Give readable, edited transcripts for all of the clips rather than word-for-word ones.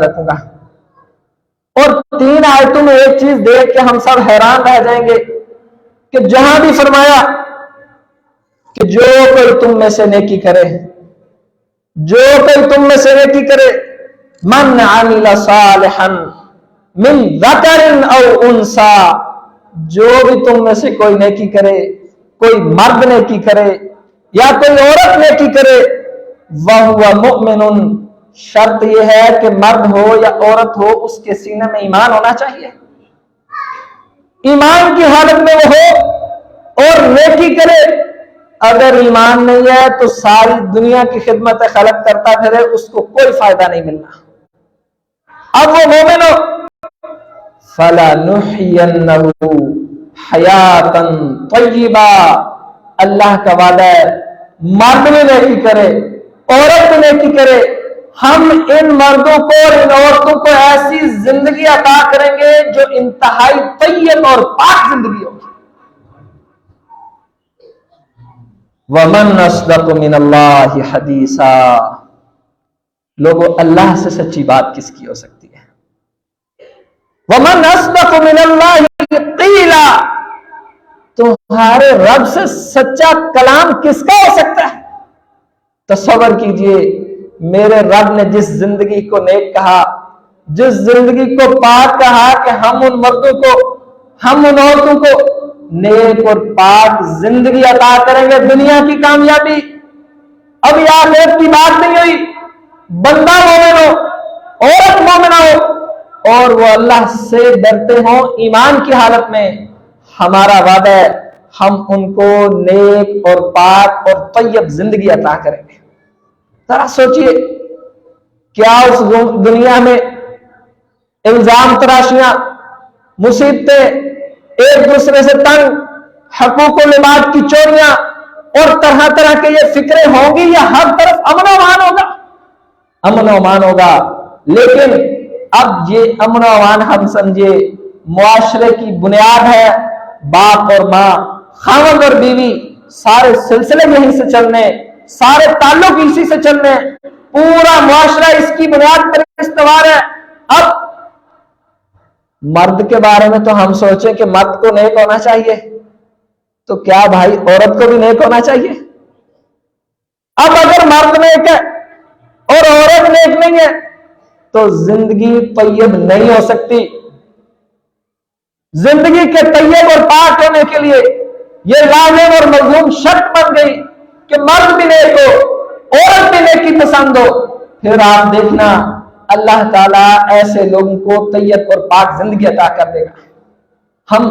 رکھوں گا. اور 3 آیتوں میں ایک چیز دیکھ کے ہم سب حیران رہ جائیں گے کہ جہاں بھی فرمایا کہ جو کوئی تم میں سے نیکی کرے، جو کوئی تم میں سے نیکی کرے، من عمل صالحا من ذکر او انثى، جو بھی تم میں سے کوئی نیکی کرے، کوئی مرد نیکی کرے یا کوئی عورت نیکی کرے، وَهُوَ مُؤْمِنٌ، شرط یہ ہے کہ مرد ہو یا عورت ہو اس کے سینے میں ایمان ہونا چاہیے، ایمان کی حالت میں وہ ہو اور نیکی کرے. اگر ایمان نہیں ہے تو ساری دنیا کی خدمت خلق کرتا پھرے، اس کو کوئی فائدہ نہیں ملنا. اب وہ مومن ہو، فَلَنُحْيَنَّهُ حَيَاةً طَيِّبَةً، اللہ کا وعدہ ہے مرد بھی نیکی کرے عورت بھی نیکی کرے، ہم ان مردوں کو اور ان عورتوں کو ایسی زندگی عطا کریں گے جو انتہائی طیب اور پاک زندگی ہوگی. وَمَنْ أَصْدَقُ مِنَ اللَّهِ حَدِيثًا، لوگوں اللہ سے سچی بات کس کی ہو سکتی ہے؟ وَمَنْ أَصْدَقُ مِنَ اللَّهِ قِيلًا، تمہارے رب سے سچا کلام کس کا ہو سکتا ہے؟ تصور کیجئے میرے رب نے جس زندگی کو نیک کہا، جس زندگی کو پاک کہا کہ ہم ان مردوں کو، ہم ان عورتوں کو نیک اور پاک زندگی عطا کریں گے، دنیا کی کامیابی. اب یہ آخرت کی بات نہیں ہوئی، بندہ مومن ہو عورت مومنہ ہو اور وہ اللہ سے ڈرتے ہوں ایمان کی حالت میں، ہمارا وعدہ ہے ہم ان کو نیک اور پاک اور طیب زندگی عطا کریں گے. ذرا سوچئے کیا اس دنیا میں الزام تراشیاں، مصیبتیں، ایک دوسرے سے تنگ، حقوق و لباد کی چوریاں اور طرح طرح کے یہ فکریں ہوں گی یا ہر طرف امن و امان ہوگا؟ امن و امان ہوگا. لیکن اب یہ امن و امان ہم سمجھے معاشرے کی بنیاد ہے، باپ اور ماں، خاوند اور بیوی، سارے سلسلے یہیں سے چلنے، سارے تعلق اسی سے چلنے، پورا معاشرہ اس کی بنیاد پر استوار ہے. اب مرد کے بارے میں تو ہم سوچیں کہ مرد کو نیک ہونا چاہیے، تو کیا بھائی عورت کو بھی نیک ہونا چاہیے؟ اب اگر مرد نیک ہے اور عورت نیک نہیں ہے تو زندگی طیب نہیں ہو سکتی. زندگی کے طیب اور پاک ہونے کے لیے یہ لازم اور ملزوم شرط بن گئی کہ مرد بھی نیک ہو، عورت بھی نیکی پسند ہو. پھر آپ دیکھنا اللہ تعالیٰ ایسے لوگوں کو طیب اور پاک زندگی عطا کر دے گا. ہم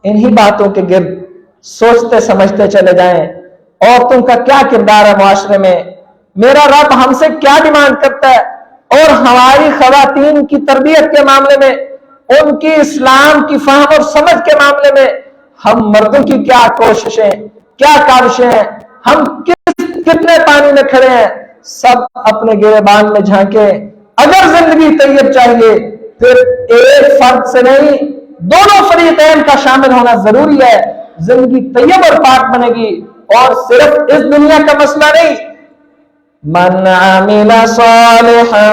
انہی باتوں کے گرد سوچتے سمجھتے چلے جائیں. عورتوں کا کیا کردار ہے معاشرے میں، میرا رب ہم سے کیا ڈیمانڈ کرتا ہے، اور ہماری خواتین کی تربیت کے معاملے میں، ان کی اسلام کی فہم اور سمجھ کے معاملے میں ہم مردوں کی کیا کوششیں، کیا کاوشیں ہیں، ہم کتنے پانی میں کھڑے ہیں. سب اپنے گریبان میں جھانکیں. اگر زندگی طیب چاہیے پھر ایک فرد سے نہیں، دونوں فریقین کا شامل ہونا ضروری ہے. زندگی طیب اور پاک بنے گی. اور صرف اس دنیا کا مسئلہ نہیں، من عمل صالحا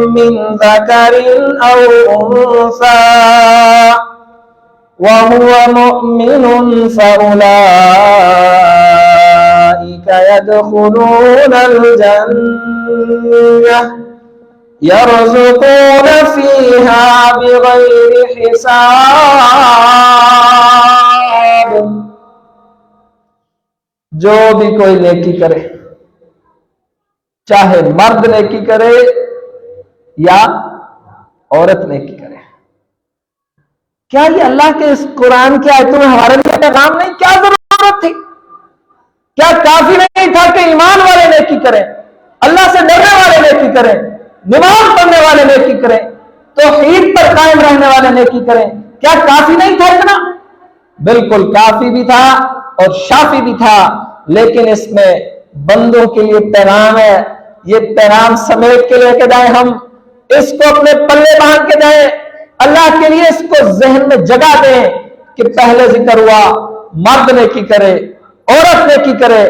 من ذکر او انثى وهو مؤمن فأولئك يدخلون الجنة يرزقون فيها بغير حساب. جو بھی کوئی نیکی کرے، چاہے مرد نیکی کرے یا عورت نیکی کرے. کیا یہ اللہ کے اس قرآن کی آیتوں میں ہمارے لیے پیغام نہیں؟ کیا ضرورت تھی؟ کیا کافی نہیں تھا کہ ایمان والے نیکی کریں، اللہ سے ڈرنے والے نیکی کریں، نماز پڑھنے والے نیکی کریں، توحید پر قائم رہنے والے نیکی کریں؟ کیا کافی نہیں تھا اتنا؟ بالکل کافی بھی تھا اور شافی بھی تھا. لیکن اس میں بندوں کے لیے پیغام ہے. یہ پیغام سمیٹ کے لے کے جائیں، ہم اس کو اپنے پلے باندھ کے جائیں، اللہ کے لیے اس کو ذہن میں جگہ دیں کہ پہلے ذکر ہوا مرد نیکی کرے، عورت نیکی کرے،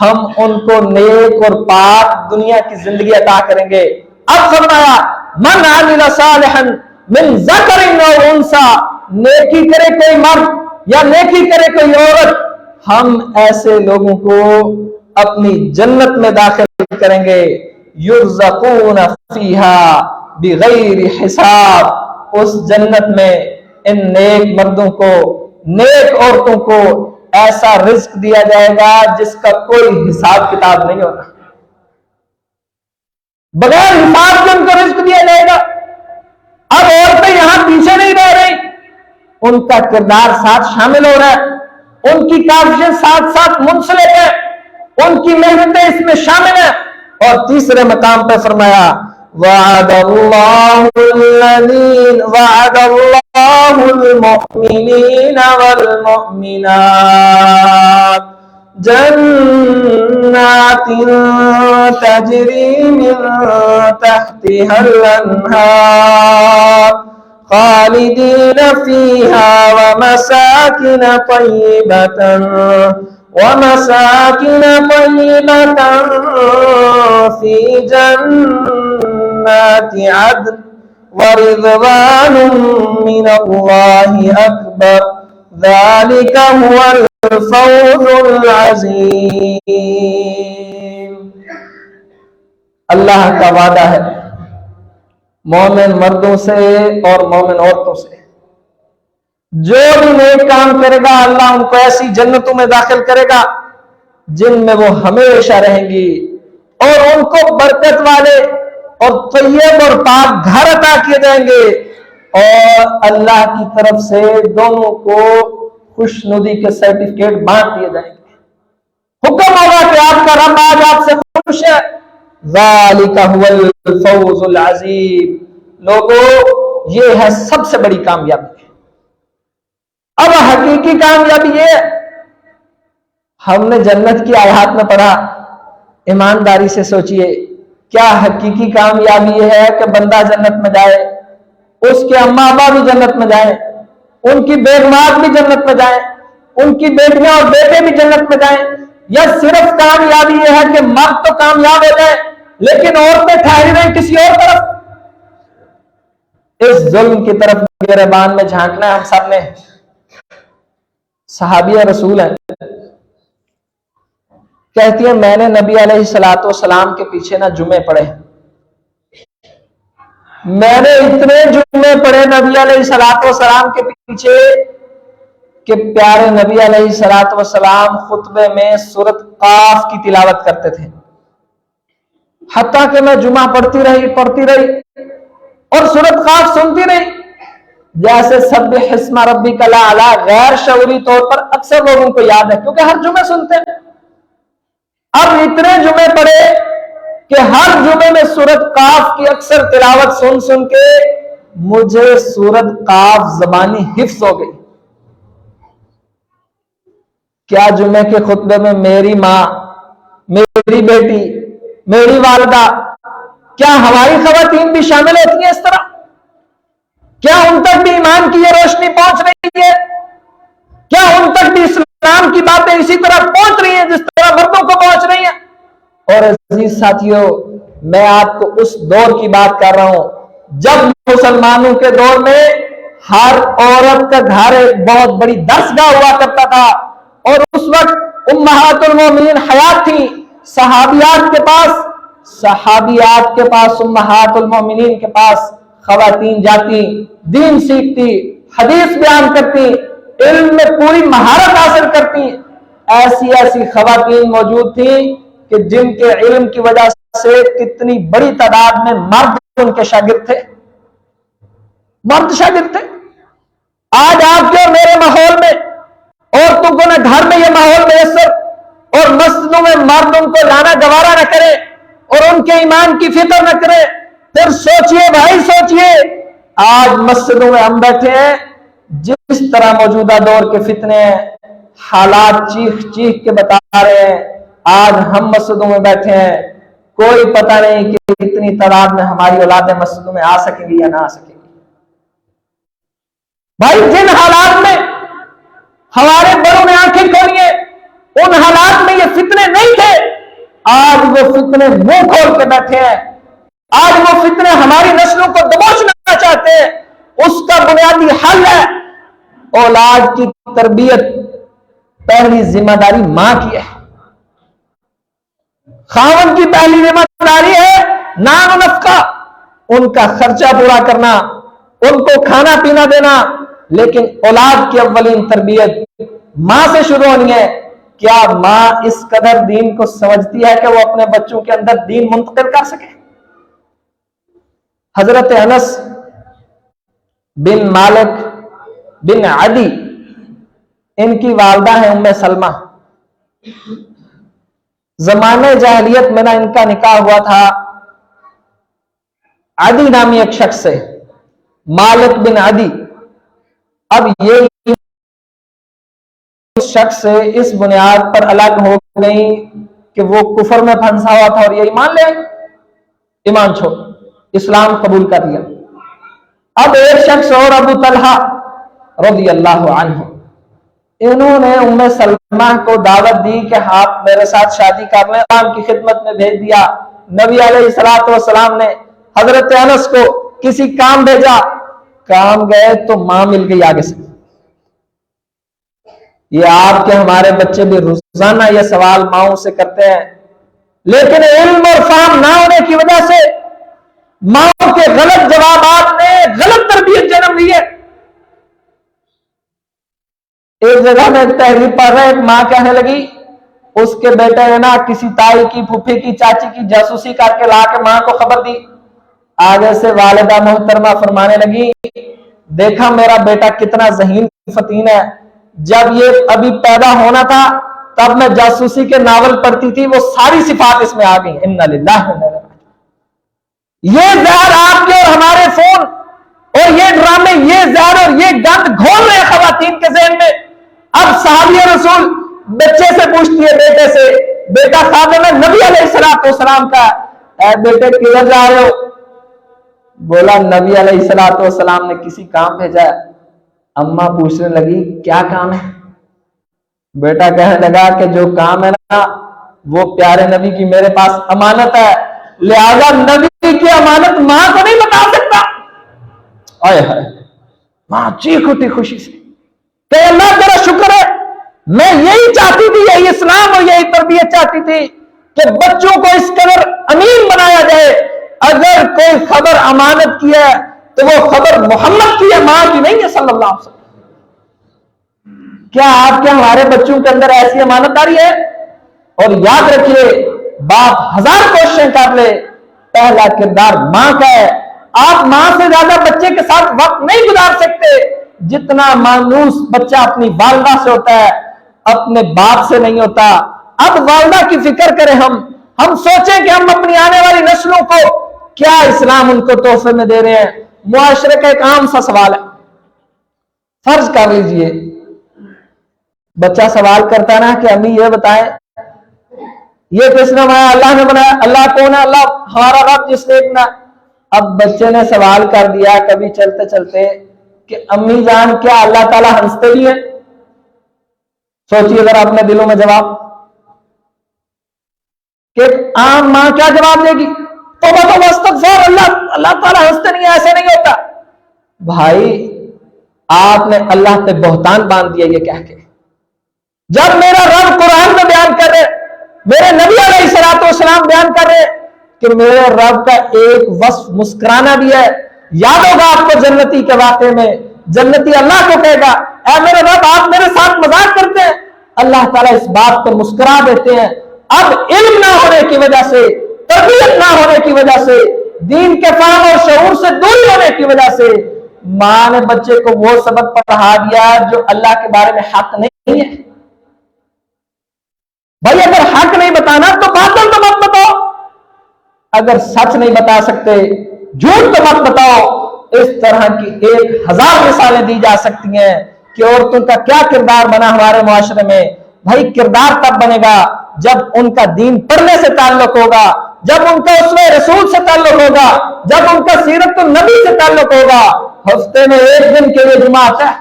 ہم ان کو نیک اور پاک دنیا کی زندگی عطا کریں گے. اب فرمایا من عمل صالحا من ذکر و انثى، نیکی کرے کوئی مرد یا نیکی کرے کوئی عورت، ہم ایسے لوگوں کو اپنی جنت میں داخل کریں گے، یرزقون فیہا بغیر حساب، اس جنت میں ان نیک مردوں کو، نیک عورتوں کو ایسا رزق دیا جائے گا جس کا کوئی حساب کتاب نہیں ہوگا، بغیر حساب کے ان کو رزق دیا جائے گا۔ اب عورتیں یہاں پیچھے نہیں رہ رہی، ان کا کردار ساتھ شامل ہو رہا ہے، ان کی کاوشیں ساتھ ساتھ منسلک ہیں، ان کی محنتیں اس میں شامل ہیں۔ اور تیسرے مقام پہ فرمایا وعد اللہ المؤمنین والمؤمنات جنات تجری من تحتها الانہار خالدین فیہا ومساکن طیبة فی جنات عدن ورضوان من اللہ اکبر ذالک هو الفوز العظیم۔ اللہ کا وعدہ ہے مومن مردوں سے اور مومن عورتوں سے، جو بھی نیک کام کرے گا اللہ ان کو ایسی جنتوں میں داخل کرے گا جن میں وہ ہمیشہ رہیں گی، اور ان کو برکت والے اور طیب اور پاک گھر عطا کیے جائیں گے، اور اللہ کی طرف سے دونوں کو خوش ندی کے سرٹیفکیٹ بانٹ دیے جائیں گے۔ حکم ہوگا کہ آپ کا رب آج آپ سے خوش ہے، ذالک هو الفوز العظیم۔ لوگوں یہ ہے سب سے بڑی کامیابی۔ اب حقیقی کامیابی یہ ہے، ہم نے جنت کی آیات میں پڑھا، ایمانداری سے سوچئے کیا حقیقی کامیابی یہ ہے کہ بندہ جنت میں جائے، اس کے اماں ابا بھی جنت میں جائیں، ان کی بیگمات بھی جنت میں جائیں، ان کی بیٹیاں اور بیٹے بھی جنت میں جائیں، یا صرف کامیابی یہ ہے کہ مرد تو کامیاب ہو جائے لیکن عورتیں ٹھہری رہیں کسی اور طرف؟ اس ظلم کی طرف گریبان میں جھانکنا ہے ہم سب نے۔ صحابیہ رسول ہیں، کہتی ہیں میں نے نبی علیہ السلام کے پیچھے نہ جمعے پڑھے، میں نے اتنے جمعے پڑھے نبی علیہ السلام کے پیچھے کہ پیارے نبی علیہ السلام خطبے میں سورۃ قاف کی تلاوت کرتے تھے، حتیٰ کہ میں جمعہ پڑھتی رہی اور سورۃ قاف سنتی رہی، جیسے سبح اسم ربک الاعلی غیر شعوری طور پر اکثر لوگوں کو یاد ہے کیونکہ ہر جمعے سنتے ہیں۔ اب اتنے جمعے پڑھے کہ ہر جمعے میں سورۃ قاف کی اکثر تلاوت سن کے مجھے سورۃ قاف زبانی حفظ ہو گئی۔ کیا جمعے کے خطبے میں میری ماں، میری بیٹی، میری والدہ، کیا ہماری خواتین بھی شامل ہوتی ہیں اس طرح؟ کیا ان تک بھی ایمان کی یہ روشنی پہنچ رہی ہے؟ کیا ان تک بھی اسلام کی باتیں اسی طرح پہنچ رہی ہیں جس طرح مردوں کو پہنچ رہی ہیں؟ اور عزیز ساتھیوں، میں آپ کو اس دور کی بات کر رہا ہوں جب مسلمانوں کے دور میں ہر عورت کا گھر ایک بہت بڑی درسگاہ ہوا کرتا تھا، اور اس وقت امہات المومنین حیات تھیں، صحابیات کے پاس امہات المومنین کے پاس خواتین جاتی، دین سیکھتی، حدیث بیان کرتی، علم میں پوری مہارت حاصل کرتی۔ ایسی خواتین موجود تھیں کہ جن کے علم کی وجہ سے کتنی بڑی تعداد میں مرد ان کے شاگرد تھے۔ آج آپ کے اور میرے ماحول میں عورتوں کو نہ گھر میں یہ ماحول میسر، اور مسجدوں میں مرد ان کو لانا گوارا نہ کرے اور ان کے ایمان کی فکر نہ کرے، پھر سوچئے بھائی سوچئے، آج مسجدوں میں ہم بیٹھے ہیں، جس طرح موجودہ دور کے فتنے ہیں، حالات چیخ کے بتا رہے ہیں، آج ہم مسجدوں میں بیٹھے ہیں، کوئی پتہ نہیں کہ اتنی تعداد میں ہماری اولادیں مسجدوں میں آ سکیں گی یا نہ آ سکیں گی۔ بھائی جن حالات میں ہمارے بڑوں نے آنکھیں کھولی ہیں، ان حالات میں یہ فتنے نہیں تھے، آج وہ فتنے منہ کھول کے بیٹھے ہیں۔ آج وہ فتنے ہماری نسلوں کو دبوچنا چاہتے ہیں، اس کا بنیادی حل ہے اولاد کی تربیت۔ پہلی ذمہ داری ماں کی ہے، خاوند کی پہلی ذمہ داری ہے نان و نفقہ، ان کا خرچہ پورا کرنا، ان کو کھانا پینا دینا، لیکن اولاد کی اولین تربیت ماں سے شروع ہونی ہے۔ کیا ماں اس قدر دین کو سمجھتی ہے کہ وہ اپنے بچوں کے اندر دین منتقل کر سکے؟ حضرت انس بن مالک بن عدی، ان کی والدہ ہیں ام سلمہ۔ زمانے جاہلیت میں نہ ان کا نکاح ہوا تھا عدی نامی ایک شخص سے، مالک بن عدی۔ اب یہ اس شخص سے اس بنیاد پر الگ ہو گئی کہ وہ کفر میں پھنسا ہوا تھا اور یہ ایمان لے آئی، ایمان چھوڑ اسلام قبول کر لیا۔ اب ایک شخص اور ابو طلحہ رضی اللہ عنہ، انہوں نے ام سلمہ کو دعوت دی کہ آپ میرے ساتھ شادی کر لیں، اسلام کی خدمت میں بھیج دیا۔ نبی علیہ الصلوۃ والسلام نے حضرت انس کو کسی کام بھیجا، کام گئے تو ماں مل گئی آگے سے۔ یہ آپ کے ہمارے بچے بھی روزانہ یہ سوال ماؤں سے کرتے ہیں، لیکن علم اور فہم نہ ہونے کی وجہ سے ماؤں کے غلط جوابات نے غلط تربیت جنم لی ہے۔ ایک جگہ میں ایک تحریر پڑھ رہا ہے، ایک ماں کہنے لگی اس کے بیٹے نے نا کسی تائی کی، پھوپھی کی، چاچی کی جاسوسی کر کے لا کے ماں کو خبر دی۔ آگے سے والدہ محترمہ فرمانے لگی دیکھا میرا بیٹا کتنا ذہین فتین ہے، جب یہ ابھی پیدا ہونا تھا تب میں جاسوسی کے ناول پڑھتی تھی، وہ ساری صفات اس میں آ گئی۔ انا للہ و انا الیہ راجعون۔ یہ زہر آپ کے اور ہمارے فون اور یہ ڈرامے، یہ زہر اور یہ گند گھول رہے خواتین کے ذہن میں۔ اب صحابیہ رسول بچے سے پوچھتی ہے، بیٹے سے، بیٹا خادم ہے نبی علیہ الصلوۃ والسلام کا، اے بیٹے کدھر جا رہے ہو؟ بولا نبی علیہ الصلوۃ والسلام نے کسی کام بھیجا ہے۔ اماں پوچھنے لگی کیا کام ہے؟ بیٹا کہنے لگا کہ جو کام ہے نا وہ پیارے نبی کی میرے پاس امانت ہے، لہذا نبی کی امانت ماں کو نہیں بتا سکتا۔ آئے ہائے، ماں چیخ اٹھی خوشی سے کہ اللہ تیرا شکر ہے، میں یہی چاہتی تھی، یہی اسلام اور یہی تربیت چاہتی تھی کہ بچوں کو اس قدر امین بنایا جائے، اگر کوئی خبر امانت کی ہے تو وہ خبر محمد کی ہے، ماں کی نہیں ہے صلی اللہ علیہ وسلم۔ کیا آپ کے ہمارے بچوں کے اندر ایسی امانت داری ہے؟ اور یاد رکھیے باپ ہزار کوششیں کر لے، پہلا کردار ماں کا ہے۔ آپ ماں سے زیادہ بچے کے ساتھ وقت نہیں گزار سکتے جتنا مانوس بچہ اپنی والدہ سے ہوتا ہے، اپنے باپ سے نہیں ہوتا۔ اب والدہ کی فکر کریں، ہم سوچیں کہ ہم اپنی آنے والی نسلوں کو کیا اسلام ان کو تحفے میں دے رہے ہیں۔ معاشرے کا ایک عام سا سوال ہے، فرض کر لیجئے بچہ سوال کرتا ہے نا کہ امی یہ بتائیں یہ کس نے بنایا؟ اللہ نے بنایا۔ اللہ کون ہے؟ اللہ ہمارا رب جس نے اتنا۔ اب بچے نے سوال کر دیا کبھی چلتے چلتے کہ امی جان کیا اللہ تعالیٰ ہنستے بھی ہیں؟ سوچیے ذرا اپنے دلوں میں جواب کہ عام ماں کیا جواب دے گی؟ توبہ استغفار، اللہ تعالیٰ ہنستے نہیں، ایسے نہیں ہوتا۔ بھائی آپ نے اللہ پہ بہتان باندھ دیا یہ کہہ کے، جب میرا رب قرآن میں بیان کر رہے، میرے نبی علیہ الصلوۃ والسلام بیان کر رہے کہ میرے رب کا ایک وصف مسکرانا بھی ہے۔ یاد ہوگا آپ کو جنتی کے واقعے میں، جنتی اللہ کو کہے گا اے میرے رب آپ میرے ساتھ مذاق کرتے ہیں، اللہ تعالیٰ اس بات کو مسکرا دیتے ہیں۔ اب علم نہ ہونے کی وجہ سے، تربیت نہ ہونے کی وجہ سے، دین کے فہم اور شعور سے دوری ہونے کی وجہ سے ماں نے بچے کو وہ سبق پڑھا دیا جو اللہ کے بارے میں حق نہیں ہے۔ بھائی اگر حق نہیں بتانا تو باطل تو مت بتاؤ، اگر سچ نہیں بتا سکتے جھوٹ تو مت بتاؤ۔ اس طرح کی 1000 مثالیں دی جا سکتی ہیں کہ عورتوں کا کیا کردار بنا ہمارے معاشرے میں۔ بھائی کردار تب بنے گا جب ان کا دین پڑھنے سے تعلق ہوگا، جب ان کا اسوہ رسول سے تعلق ہوگا، جب ان کا سیرت النبی سے تعلق ہوگا۔ ہفتے میں ایک دن کے لیے جمعہ آتا ہے،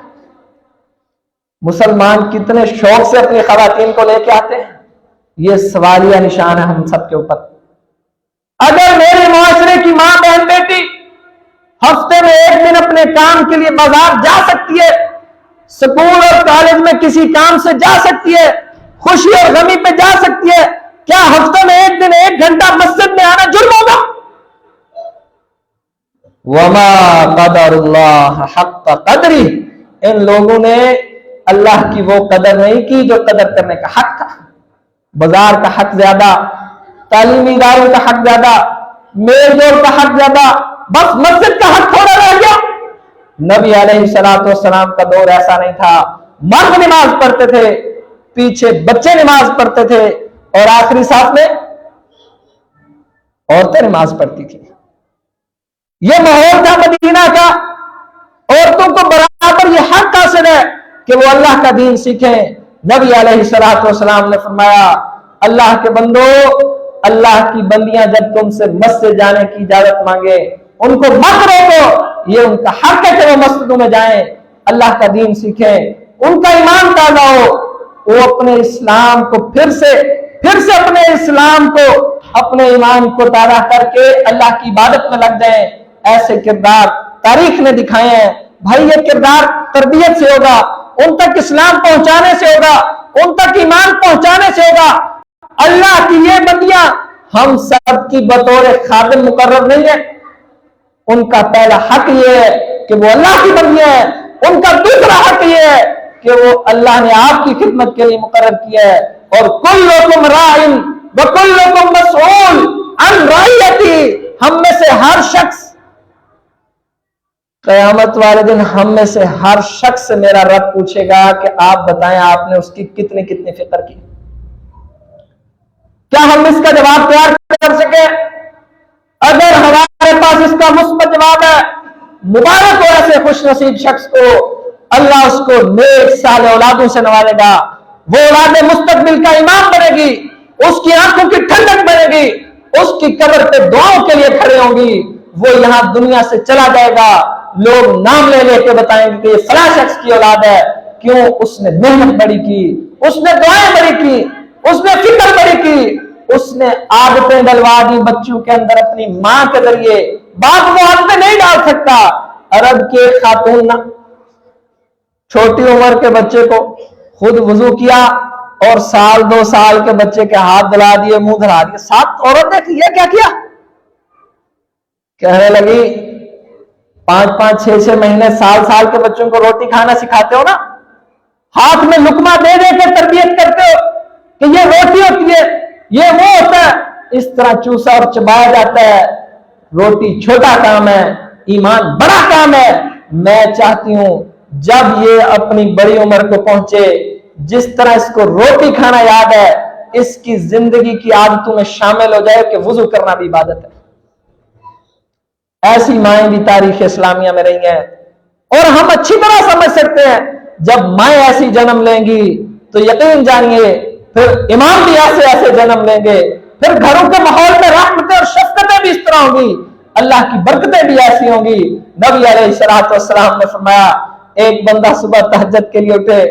مسلمان کتنے شوق سے اپنی خواتین کو لے کے آتے ہیں، یہ سوالیہ نشان ہے ہم سب کے اوپر۔ اگر میرے معاشرے کی ماں بہن بیٹی ہفتے میں ایک دن اپنے کام کے لیے بازار جا سکتی ہے، سکول اور کالج میں کسی کام سے جا سکتی ہے، خوشی اور غمی پہ جا سکتی ہے، کیا ہفتے میں ایک دن 1 گھنٹہ مسجد میں آنا جرم ہوگا؟ وما قدر اللہ حق قدری، ان لوگوں نے اللہ کی وہ قدر نہیں کی جو قدر کرنے کا حق تھا۔ بازار کا حق زیادہ، تعلیمی اداروں کا حق زیادہ، میل جول کا حق زیادہ، بس مسجد کا حق تھوڑا رہ گیا۔ نبی علیہ السلام کا دور ایسا نہیں تھا، مرد نماز پڑھتے تھے، پیچھے بچے نماز پڑھتے تھے، اور آخری صف میں عورتیں نماز پڑھتی تھی۔ یہ ماحول تھا مدینہ کا، عورتوں کو برابر یہ حق حاصل ہے کہ وہ اللہ کا دین سیکھیں۔ نبی علیہ السلام نے فرمایا، اللہ کے بندو، اللہ کی بندیاں جب تم سے مسجد جانے کی اجازت مانگے ان کو مت روکو، یہ ان کا حق ہے کہ وہ مسجدوں میں جائیں، اللہ کا دین سیکھیں، ان کا ایمان تازہ ہو، وہ اپنے اسلام کو پھر سے اپنے اسلام کو، اپنے ایمان کو تازہ کر کے اللہ کی عبادت میں لگ جائیں۔ ایسے کردار تاریخ نے دکھائے ہیں۔ بھائی یہ کردار تربیت سے ہوگا، ان تک اسلام پہنچانے سے ہوگا، ان تک ایمان پہنچانے سے ہوگا۔ اللہ کی یہ بندیاں ہم سب کی بطور خادم مقرر نہیں ہے، ان کا پہلا حق یہ ہے کہ وہ اللہ کی بندیاں ہیں، ان کا دوسرا حق یہ ہے کہ وہ اللہ نے آپ کی خدمت کے لیے مقرر کیا ہے۔ اور کلکم راعٍ وکلکم مسئول عن رعیتہ، ہم میں سے ہر شخص قیامت والے دن ہم میں سے ہر شخص سے میرا رب پوچھے گا کہ آپ بتائیں آپ نے اس کی کتنی فکر کی؟ کیا ہم اس کا جواب تیار کر سکے؟ اگر ہمارے پاس اس کا مثبت جواب ہے، مبارک ہو ایسے خوش نصیب شخص کو، اللہ اس کو نیک صالح اولادوں سے نوازے گا، وہ اولاد مستقبل کا امام بنے گی، اس کی آنکھوں کی ٹھنڈک بنے گی، اس کی قبر پہ دعاؤں کے لیے کھڑے ہوں گی۔ وہ یہاں دنیا سے چلا جائے گا، لوگ نام لے لے کے بتائیں گے کہ یہ فلاں شخص کی اولاد ہے، کیوں؟ اس نے محنت بڑی کی، اس نے دعائیں بڑی کی، اس نے فکر بڑی کی، اس نے عادتیں ڈلوا دی بچوں کے اندر اپنی ماں کے ذریعے۔ باپ وہ عادتیں نہیں ڈال سکتا۔ عرب کے خاتون چھوٹی عمر کے بچے کو خود وضو کیا اور 1-2 سال کے بچے کے ہاتھ دھلا دیے، منہ دھلا دیے۔ ساتھ عورت نے کیا کیا؟ کہنے لگی 5-5 6-6 مہینے سال کے بچوں کو روٹی کھانا سکھاتے ہو نا، ہاتھ میں لقمہ دے دے کے تربیت کرتے ہو کہ یہ روٹی ہوتی ہے، یہ وہ ہوتا ہے، اس طرح چوسا اور چبایا جاتا ہے۔ روٹی چھوٹا کام ہے، ایمان بڑا کام ہے۔ میں چاہتی ہوں جب یہ اپنی بڑی عمر کو پہنچے، جس طرح اس کو روٹی کھانا یاد ہے، اس کی زندگی کی عادتوں میں شامل ہو جائے کہ وضو کرنا بھی عبادت ہے۔ ایسی مائیں بھی تاریخ اسلامیہ میں رہی ہیں، اور ہم اچھی طرح سمجھ سکتے ہیں جب مائیں ایسی جنم لیں گی تو یقین جانیے پھر امام بھی ایسے جنم لیں گے، پھر گھروں کے ماحول میں رحمتیں اور شفقتیں بھی اس طرح ہوں گی، اللہ کی برکتیں بھی ایسی ہوں گی۔ نبی علیہ السلام نے فرمایا، ایک بندہ صبح تہجد کے لیے اٹھے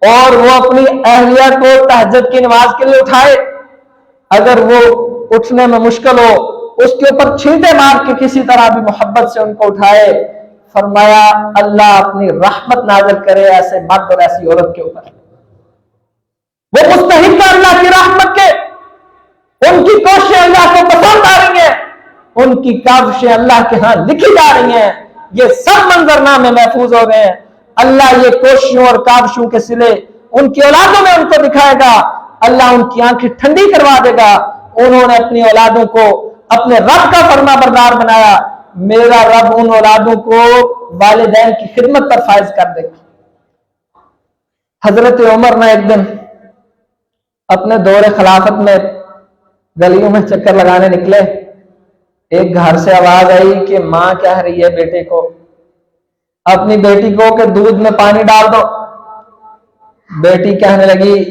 اور وہ اپنی اہلیہ کو تہجد کی نماز کے لیے اٹھائے، اگر وہ اٹھنے میں مشکل ہو اس کے اوپر چھینٹے مار کے کسی طرح بھی محبت سے ان کو اٹھائے، فرمایا اللہ اپنی رحمت نازل کرے ایسے مرد اور ایسی عورت کے اوپر۔ وہ مستحق ہے اللہ کی رحمت کے، ان کی کوششیں اللہ کو پسند آ رہی ہیں، ان کی کاوشیں اللہ کے ہاں لکھی جا رہی ہیں، یہ سب منظرنامے محفوظ ہو رہے ہیں۔ اللہ یہ کوششوں اور کاوشوں کے صلے ان کی اولادوں میں ان کو دکھائے گا، اللہ ان کی آنکھیں ٹھنڈی کروا دے گا۔ انہوں نے اپنی اولادوں کو اپنے رب کا فرما بردار بنایا، میرا رب ان اولادوں کو والدین کی خدمت پر فائز کر دے گا۔ حضرت عمر نے ایک دن اپنے دور خلافت میں گلیوں میں چکر لگانے نکلے، ایک گھر سے آواز آئی کہ ماں کہہ رہی ہے بیٹے کو، اپنی بیٹی کو کہ دودھ میں پانی ڈال دو۔ بیٹی کہنے لگی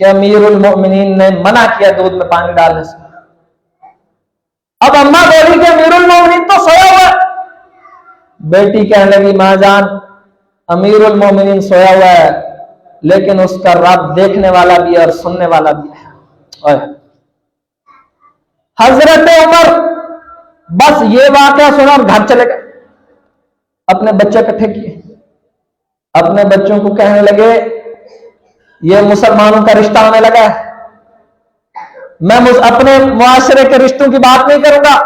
کہ امیر المؤمنین نے منع کیا دودھ میں پانی ڈالنے سے۔ اب اماں بولی کہ امیر المؤمنین تو سویا ہوا ہے۔ بیٹی کہنے لگی ماں جان امیر المؤمنین سویا ہوا ہے لیکن اس کا رب دیکھنے والا بھی ہے اور سننے والا بھی ہے۔ حضرت عمر بس یہ واقعہ سنا اور گھر چلے گئے، اپنے بچے اکٹھے کیے، اپنے بچوں کو کہنے لگے یہ مسلمانوں کا رشتہ ہونے لگا ہے، میں اپنے معاشرے کے رشتوں کی بات نہیں کروں گا،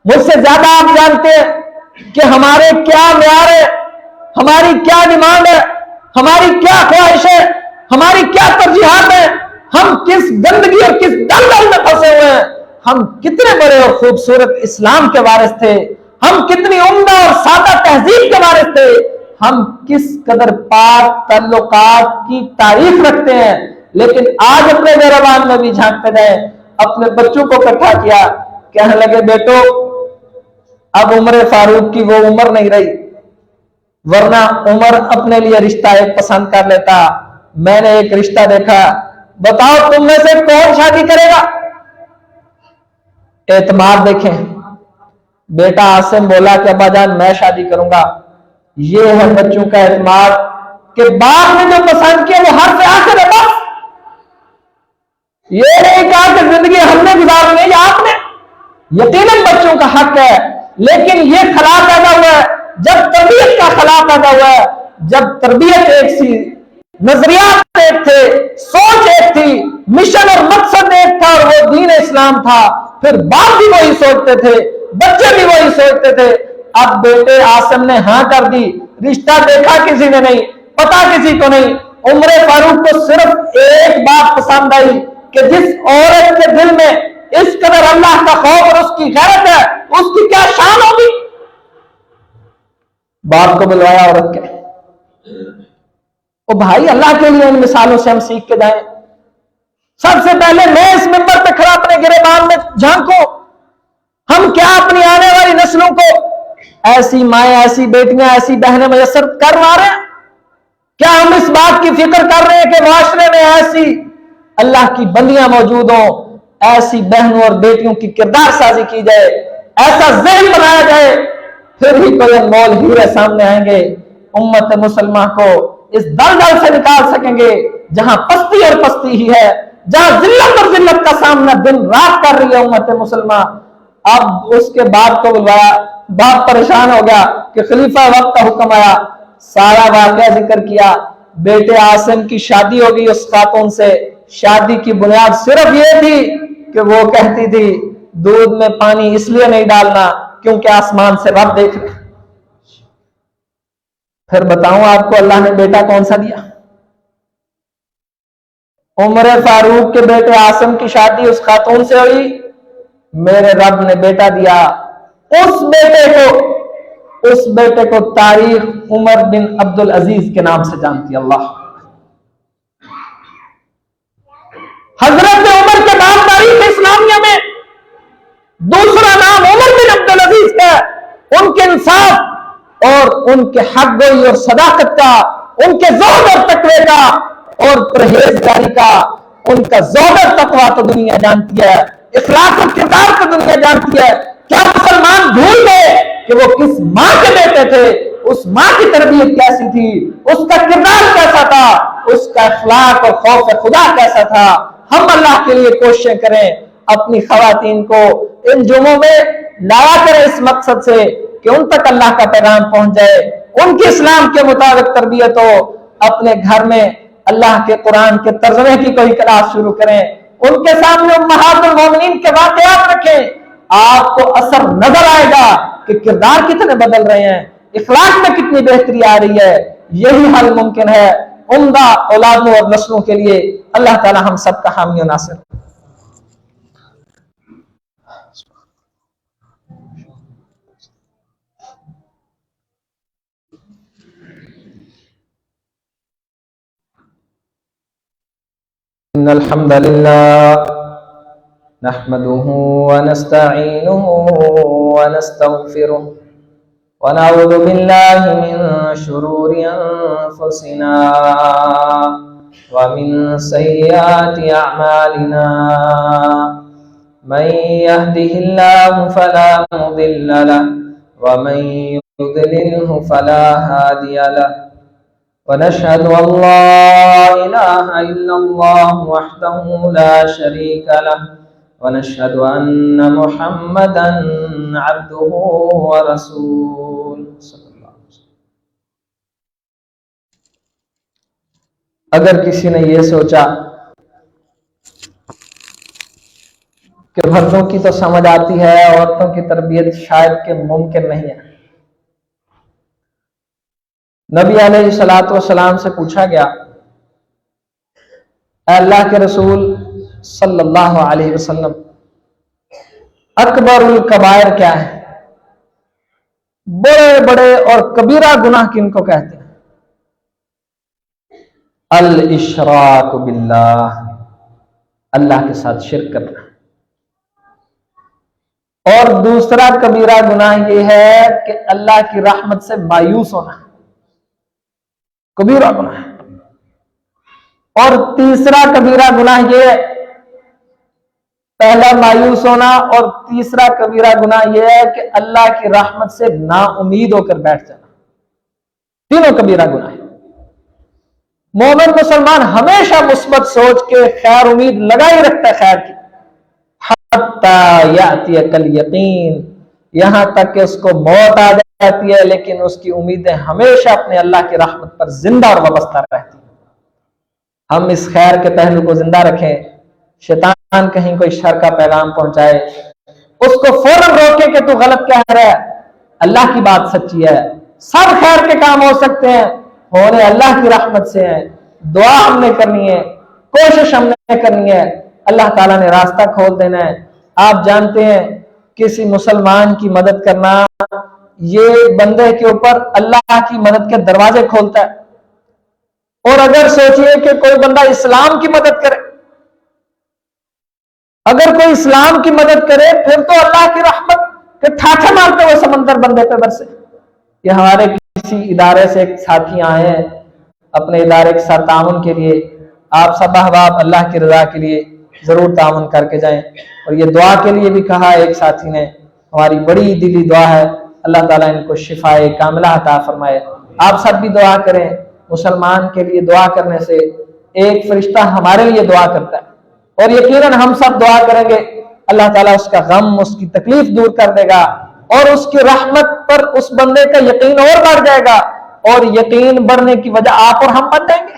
مجھ سے زیادہ آپ جانتے ہیں کہ ہمارے کیا معیار ہے، ہماری کیا ڈیمانڈ ہے، ہماری کیا خواہش ہے، ہماری کیا ترجیحات ہیں، ہم کس گندگی اور کس دلدل میں پھنسے ہوئے ہیں، ہم کتنے بڑے اور خوبصورت اسلام کے وارث تھے، ہم کتنی عمدہ اور سادہ تہذیب کے وارث تھے، ہم کس قدر پاک تعلقات کی تعریف رکھتے ہیں، لیکن آج اپنے گھربان میں بھی جھانکتے گئے، اپنے بچوں کو اکٹھا کیا، کہنے لگے بیٹو اب عمر فاروق کی وہ عمر نہیں رہی، ورنہ عمر اپنے لیے رشتہ ایک پسند کر لیتا، میں نے ایک رشتہ دیکھا، بتاؤ تم میں سے کون شادی کرے گا؟ اعتماد دیکھیں، بیٹا عاصم بولا کہ ابا جان میں شادی کروں گا، یہ ہے بچوں کا اعتماد کہ باپ نے جو پسند کیا وہ ہر سے آخر ہے، بس یہ نہیں کہا کہ زندگی ہم نے گزارنی ہے یا آپ نے، یقیناً بچوں کا حق ہے، لیکن یہ خلا پیدا ہوا ہے جب تربیت کا خلا پیدا ہوا ہے، جب تربیت ایک سی، نظریات ایک تھے، سوچ ایک تھی، مشن اور مقصد ایک تھا اور وہ دین اسلام تھا، پھر باپ بھی وہی سوچتے تھے، بچے بھی وہی سوچتے تھے، اب بیٹے عاصم نے ہاں کر دی، رشتہ دیکھا کسی نے نہیں، پتا کسی کو نہیں، عمر فاروق کو صرف ایک بات پسند آئی کہ جس عورت کے دل میں اس قدر اللہ کا خوف اور اس کی غیرت ہے اس کی کیا شان ہوگی، باپ کو بلوایا عورت کے، او بھائی اللہ کے لیے ان مثالوں سے ہم سیکھ کے جائیں، سب سے پہلے میں اس منبر پہ کھڑا اپنے گریبان میں جھانکوں، ہم کیا اپنی آنے والی نسلوں کو ایسی مائیں، ایسی بیٹیاں، ایسی بہنیں میسر کروا رہے ہیں؟ کیا ہم اس بات کی فکر کر رہے ہیں کہ معاشرے میں ایسی اللہ کی بندیاں موجود ہوں، ایسی بہنوں اور بیٹیوں کی کردار سازی کی جائے، ایسا ذہن بنایا جائے، پھر ہی کوئی انمول ہیرے سامنے آئیں گے، امت مسلمہ کو اس دلدل سے نکال سکیں گے جہاں پستی اور پستی ہی ہے، جہاں ذلت اور ذلت کا سامنا دن رات کر رہی ہے امت مسلمہ۔ اب اس کے باپ کو بلوایا، باپ پریشان ہو گیا کہ خلیفہ وقت کا حکم آیا، سارا واقعہ ذکر کیا، بیٹے عاصم کی شادی ہو گئی اس خاتون سے، شادی کی بنیاد صرف یہ تھی کہ وہ کہتی تھی دودھ میں پانی اس لیے نہیں ڈالنا کیونکہ آسمان سے رب دیکھ رہے۔ پھر بتاؤں آپ کو اللہ نے بیٹا کون سا دیا؟ عمر فاروق کے بیٹے عاصم کی شادی اس خاتون سے ہوئی، میرے رب نے بیٹا دیا، اس بیٹے کو تاریخ عمر بن عبد العزیز کے نام سے جانتی اللہ۔ حضرت عمر کے بعد تاریخ اسلامیہ میں دوسرا نام عمر بن عبد العزیز کا، ان کے انصاف اور ان کے حق گوئی اور صداقت کا، ان کے زہد اور تقوی کا اور پرہیزگاری کا، ان کا زہد اور تقوی تو دنیا جانتی ہے، اخلاق اور کردار کو دنیا جانتی ہے۔ کیا مسلمان بھول گئے کہ وہ کس ماں کے بیٹے تھے، اس ماں کی تربیت کیسی تھی، اس کا کردار کیسا تھا، اس کا اخلاق اور خوف خدا کیسا تھا؟ ہم اللہ کے لیے کوششیں کریں، اپنی خواتین کو ان جمعوں میں لایا کریں اس مقصد سے کہ ان تک اللہ کا پیغام پہنچ جائے، ان کی اسلام کے مطابق تربیت ہو، اپنے گھر میں اللہ کے قرآن کے ترجمے کی کوئی کلاس شروع کریں، ان کے سامنے امہات المومنین کے واقعات رکھیں، آپ کو اثر نظر آئے گا کہ کردار کتنے بدل رہے ہیں، اخلاق میں کتنی بہتری آ رہی ہے۔ یہی حل ممکن ہے عمدہ اولادوں اور نسلوں کے لیے۔ اللہ تعالی ہم سب کا حامی و ناصر۔ ان الحمد للہ نحمده ونستعینه ونستغفره ونعوذ بالله من شرور انفسنا ومن سيئات اعمالنا من يهده الله فلا مضل له ومن يضلله فلا هادي له ونشهد أن لا إله إلا الله وحده لا شريك له ونشهد أن محمدا عبده ورسوله صلی اللہ علیہ وسلم۔ اگر کسی نے یہ سوچا کہ مردوں کی تو سمجھ آتی ہے، عورتوں کی تربیت شاید کہ ممکن نہیں ہے، نبی علیہ الصلوۃ والسلام سے پوچھا گیا، اے اللہ کے رسول صلی اللہ علیہ وسلم، اکبر الکبائر کیا ہے؟ بڑے بڑے اور کبیرہ گناہ کن کو کہتے ہیں؟ الاشراک باللہ، اللہ کے ساتھ شرک کرنا۔ اور دوسرا کبیرہ گناہ یہ ہے کہ اللہ کی رحمت سے مایوس ہونا، کبیرہ گناہ ہے۔ اور تیسرا کبیرہ گناہ یہ ہے، پہلا مایوس ہونا اور تیسرا کبیرہ گناہ یہ ہے کہ اللہ کی رحمت سے نا امید ہو کر بیٹھ جانا۔ تینوں کبیرہ گناہ ہے۔ مومن مسلمان ہمیشہ مثبت سوچ کے خیر امید لگا ہی رکھتا ہے خیر کی، حتی یأتیک الیقین، یہاں تک کہ اس کو موت آ جاتی ہے لیکن اس کی امیدیں ہمیشہ اپنے اللہ کی رحمت پر زندہ اور وابستہ رہتی ہیں۔ ہم اس خیر کے پہلو کو زندہ رکھیں، شیطان کہیں کوئی شر کا پیغام پہنچائے اس کو فوراً روکے کہ تو غلط کہہ رہا ہے، اللہ کی بات سچی ہے، سب خیر کے کام ہو سکتے ہیں، ہونے اللہ کی رحمت سے ہیں۔ دعا ہم نے کرنی ہے، کوشش ہم نے کرنی ہے، اللہ تعالیٰ نے راستہ کھول دینا ہے۔ آپ جانتے ہیں کسی مسلمان کی مدد کرنا یہ بندے کے اوپر اللہ کی مدد کے دروازے کھولتا ہے۔ اور اگر سوچئے کہ کوئی بندہ اسلام کی مدد کرے، اگر کوئی اسلام کی مدد کرے پھر تو اللہ کی رحمت کے ٹھاٹھے مارتے ہوئے سمندر بندے پہ برسے۔ یہ ہمارے کسی ادارے سے ایک ساتھی آئے ہیں اپنے ادارے کے ساتھ تعاون کے لیے، آپ سب احباب اللہ کی رضا کے لیے ضرور تعاون کر کے جائیں۔ اور یہ دعا کے لیے بھی کہا ایک ساتھی نے، ہماری بڑی دلی دعا ہے اللہ تعالیٰ ان کو شفائے کاملہ عطا فرمائے۔ آپ سب بھی دعا کریں، مسلمان کے لیے دعا کرنے سے ایک فرشتہ ہمارے لیے دعا کرتا ہے، اور یقیناً ہم سب دعا کریں گے اللہ تعالیٰ اس کا غم، اس کی تکلیف دور کر دے گا، اور اس کی رحمت پر اس بندے کا یقین اور بڑھ جائے گا، اور یقین بڑھنے کی وجہ آپ اور ہم بن جائیں گے،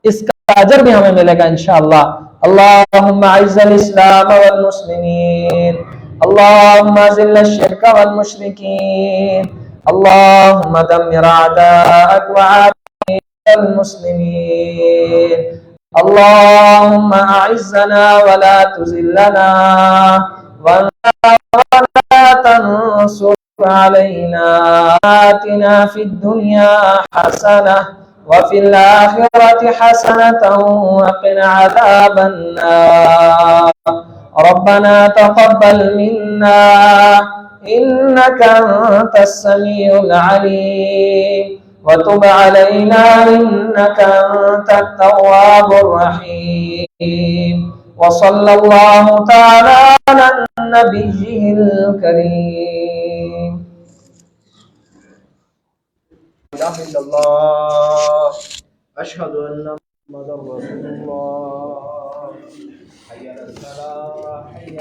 اس کا اجر بھی ہمیں ملے گا انشاءاللہ۔ اللہم اعز الاسلام والمسلمین، اللہم اذل الشرک والمشرکین، اللہم دمر اعداءک وعداء المسلمین، اللہم اعزنا ولا تذلنا ولا تنصر علينا، آتنا في الدنيا حسنة وفي الآخرة حسنة وقنا عذاب النار، ربنا تقبل منا إنك أنت السميع العليم وتب علينا إنك أنت التواب الرحيم، وصلى الله تعالى على النبي الكريم۔ لا إله إلا الله، أشهد أن محمدا رسول الله، حي على الفلاح، حي